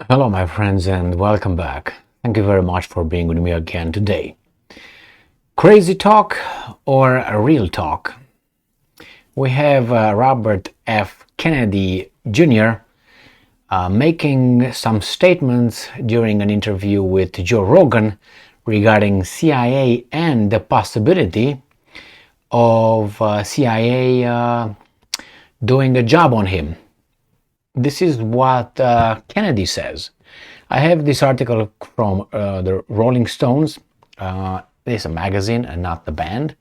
Hello, my friends, and welcome back. Thank you very much for being with me again today. Crazy talk or a real talk? We have Robert F. Kennedy Jr. Making some statements during an interview with Joe Rogan regarding CIA and the possibility of CIA doing a job on him. This is what Kennedy says. I have this article from the Rolling Stones. This is a magazine and not the band.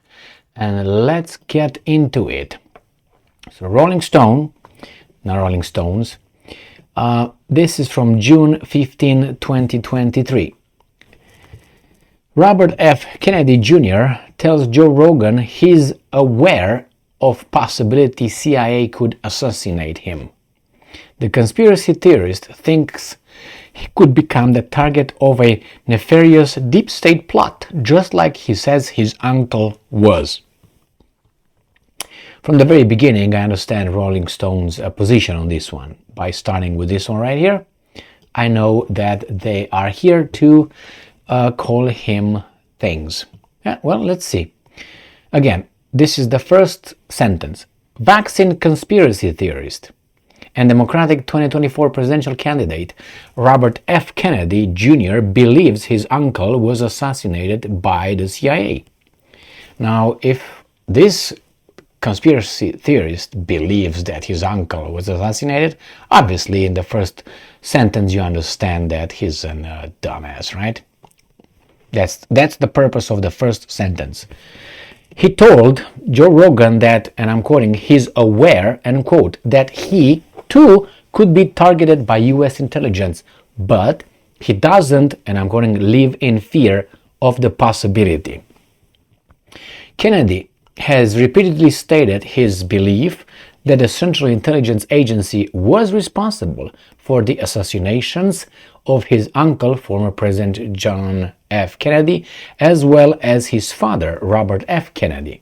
And let's get into it. So Rolling Stone, not Rolling Stones. This is from June 15, 2023. Robert F. Kennedy Jr. tells Joe Rogan he's aware of possibility CIA could assassinate him. The conspiracy theorist thinks he could become the target of a nefarious deep state plot, just like he says his uncle was. From the very beginning, I understand Rolling Stone's position on this one. By starting with this one right here, I know that they are here to call him things. Yeah, well, let's see. Again, this is the first sentence. Vaccine conspiracy theorist and Democratic 2024 presidential candidate Robert F. Kennedy Jr. believes his uncle was assassinated by the CIA. Now, if this conspiracy theorist believes that his uncle was assassinated, obviously in the first sentence you understand that he's a dumbass, right? That's the purpose of the first sentence. He told Joe Rogan that, and I'm quoting, he's aware, end quote, that he too could be targeted by US intelligence, but he doesn't, and I'm quoting, live in fear of the possibility. Kennedy has repeatedly stated his belief that the Central Intelligence Agency was responsible for the assassinations of his uncle, former President John F. Kennedy, as well as his father, Robert F. Kennedy.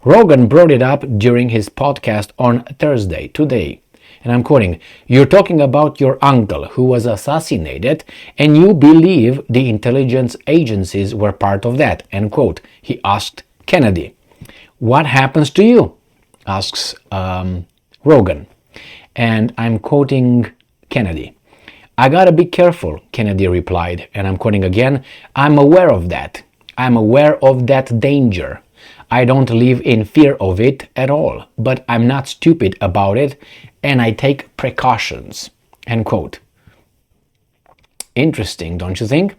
Rogan brought it up during his podcast on Thursday, today. And I'm quoting, "You're talking about your uncle who was assassinated, and you believe the intelligence agencies were part of that," end quote. He asked Kennedy. "What happens to you?" asks Rogan. And I'm quoting Kennedy. "I gotta be careful," Kennedy replied, and I'm quoting again, "I'm aware of that. I'm aware of that danger. I don't live in fear of it at all, but I'm not stupid about it, and I take precautions," end quote. Interesting, don't you think?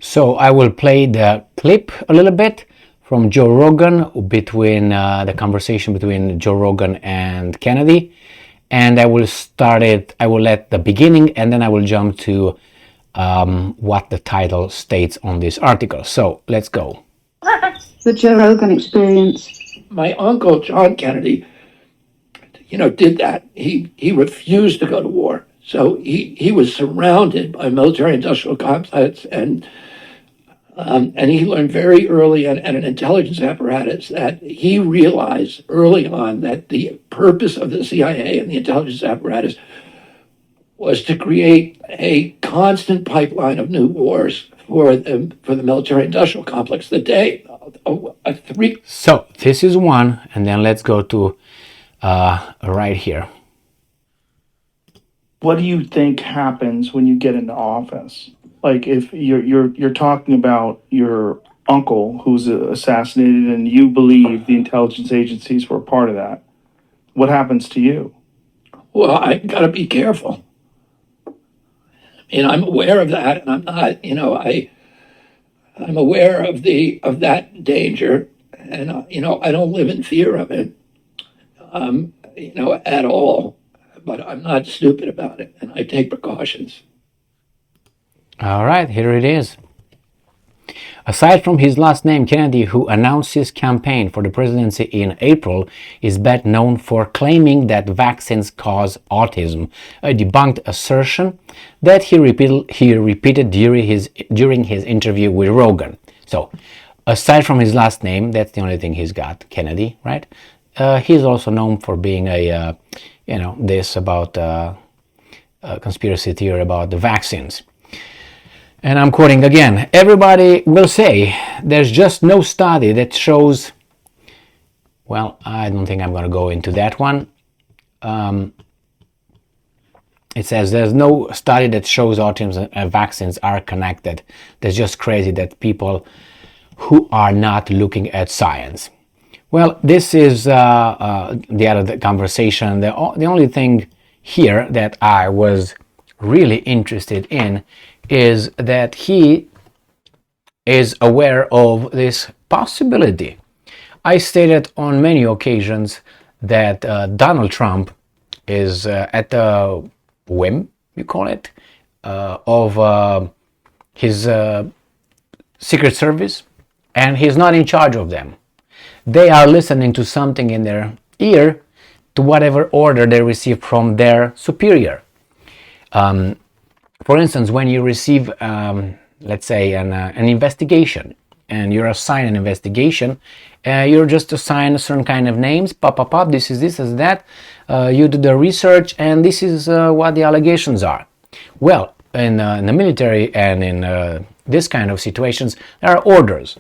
So I will play the clip a little bit from Joe Rogan between the conversation between Joe Rogan and Kennedy. And I will start it, I will let the beginning, and then I will jump to what the title states on this article. So let's go. The Joe Rogan Experience. My uncle, John Kennedy, did that. He refused to go to war. So he was surrounded by military-industrial complex, and he learned very early at an intelligence apparatus that he realized early on that the purpose of the CIA and the intelligence apparatus was to create a constant pipeline of new wars for the military-industrial complex. The day three. So this is one, and then let's go to right here. What do you think happens when you get into office? Like if you're talking about your uncle who's assassinated and you believe the intelligence agencies were part of that, what happens to you? Well, I gotta be careful. I'm aware of that, and I'm not. I'm aware of that danger, and I don't live in fear of it, at all. But I'm not stupid about it, and I take precautions. All right, here it is. Aside from his last name, Kennedy, who announced his campaign for the presidency in April, is best known for claiming that vaccines cause autism, a debunked assertion that he repeated during his interview with Rogan. So, aside from his last name, that's the only thing he's got, Kennedy, right? He's also known for being a, this about conspiracy theory about the vaccines. And I'm quoting again, everybody will say there's just no study that shows, well, I don't think I'm going to go into that one. It says there's no study that shows autism and vaccines are connected. That's just crazy that people who are not looking at science. Well, this is the other conversation. The only thing here that I was really interested in is that he is aware of this possibility. I stated on many occasions that Donald Trump is at the whim, you call it, of his Secret Service, and he's not in charge of them. They are listening to something in their ear, to whatever order they receive from their superior. For instance, when you receive, let's say, an investigation, and you're assigned an investigation, you're just assigned a certain kind of names, pop, this is that, you do the research, and this is what the allegations are. Well, in the military and in this kind of situations, there are orders.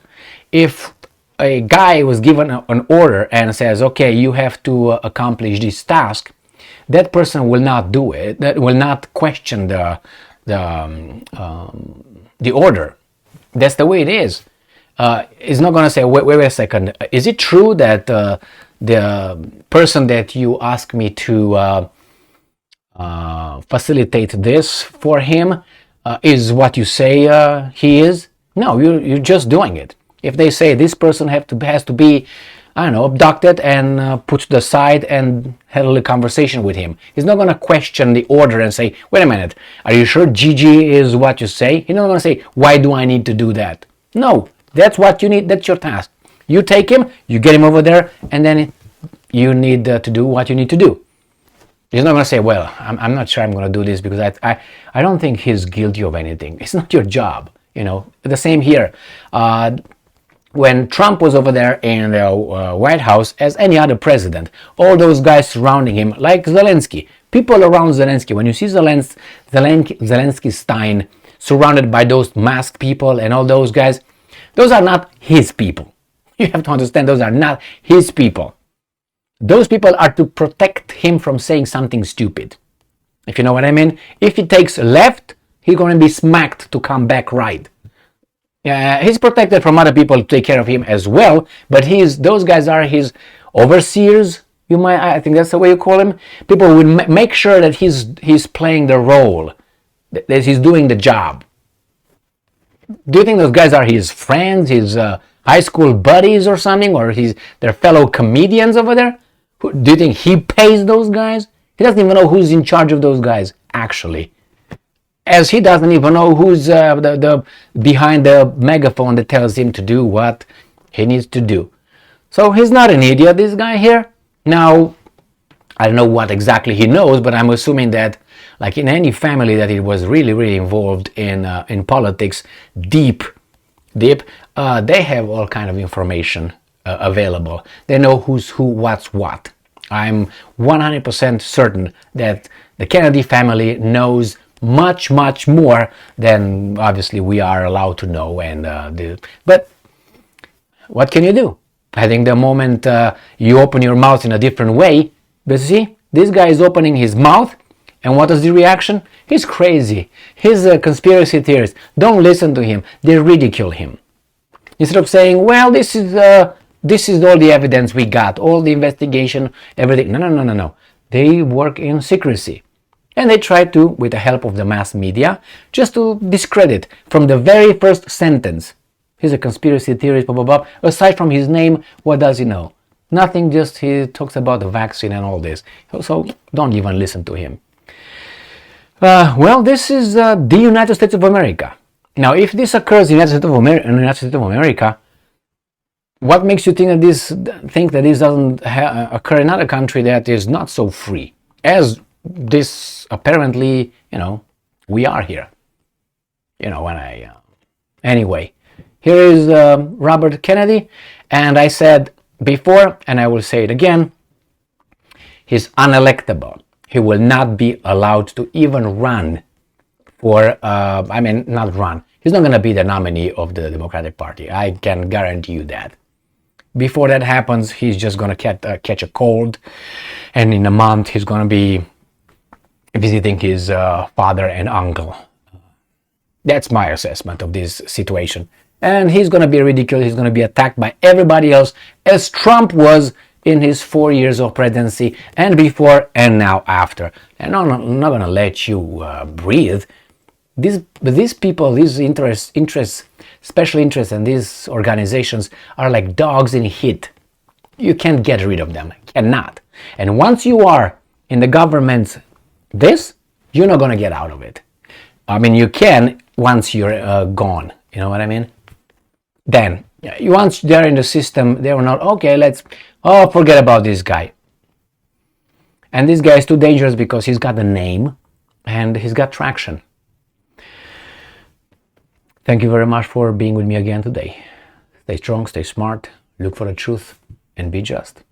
If a guy was given an order and says, okay, you have to accomplish this task, that person will not do it, that will not question the order. That's the way it is. It's not going to say, wait a second, is it true that the person that you ask me to facilitate this for him is what you say he is? No, you're just doing it. If they say this person has to be, I don't know, abducted and put to the side and have a little conversation with him, he's not going to question the order and say, wait a minute, are you sure Gigi is what you say? He's not going to say, why do I need to do that? No, that's what you need, that's your task. You take him, you get him over there, and then you need to do what you need to do. He's not going to say, well, I'm not sure I'm going to do this because I don't think he's guilty of anything. It's not your job, you know. The same here. When Trump was over there in the White House, as any other president, all those guys surrounding him, like Zelensky, people around Zelensky, when you see Zelensky Stein surrounded by those masked people and all those guys, those are not his people. You have to understand, those are not his people. Those people are to protect him from saying something stupid. If you know what I mean? If he takes left, he's going to be smacked to come back right. He's protected from other people to take care of him as well, but those guys are his overseers. I think that's the way you call him. People would make sure that he's playing the role, that he's doing the job. Do you think those guys are his friends, his high school buddies or something, or their fellow comedians over there? Do you think he pays those guys? He doesn't even know who's in charge of those guys, actually. As he doesn't even know who's behind the megaphone that tells him to do what he needs to do. So he's not an idiot, this guy here. Now, I don't know what exactly he knows, but I'm assuming that, like in any family that it was really, really involved in politics, deep, they have all kind of information available. They know who's who, what's what. I'm 100% certain that the Kennedy family knows much, much more than obviously we are allowed to know. But what can you do? I think the moment you open your mouth in a different way, but see, this guy is opening his mouth, and what is the reaction? He's crazy. He's a conspiracy theorist. Don't listen to him. They ridicule him. Instead of saying, well, this is all the evidence we got, all the investigation, everything. No. They work in secrecy. And they try to, with the help of the mass media, just to discredit from the very first sentence. He's a conspiracy theorist, blah, blah, blah. Aside from his name, what does he know? Nothing, just he talks about the vaccine and all this. So don't even listen to him. Well, this is the United States of America. Now, if this occurs in the United States of America, what makes you think that this doesn't occur in another country that is not so free? As this apparently, we are here. Anyway, here is Robert Kennedy, and I said before, and I will say it again, he's unelectable. he will not be allowed to even run for, not run. He's not going to be the nominee of the Democratic Party. I can guarantee you that. Before that happens, he's just going to catch a cold, and in a month he's going to be visiting his father and uncle. That's my assessment of this situation. And he's going to be ridiculed. He's going to be attacked by everybody else, as Trump was in his 4 years of presidency, and before and now after. And I'm not going to let you breathe. These people, these special interests, and these organizations are like dogs in heat. You can't get rid of them. Cannot. And once you are in the government, you're not going to get out of it. I mean, you can once you're gone. You know what I mean? Then, once they're in the system, they are not, okay, forget about this guy. And this guy is too dangerous because he's got a name and he's got traction. Thank you very much for being with me again today. Stay strong, stay smart, look for the truth, and be just.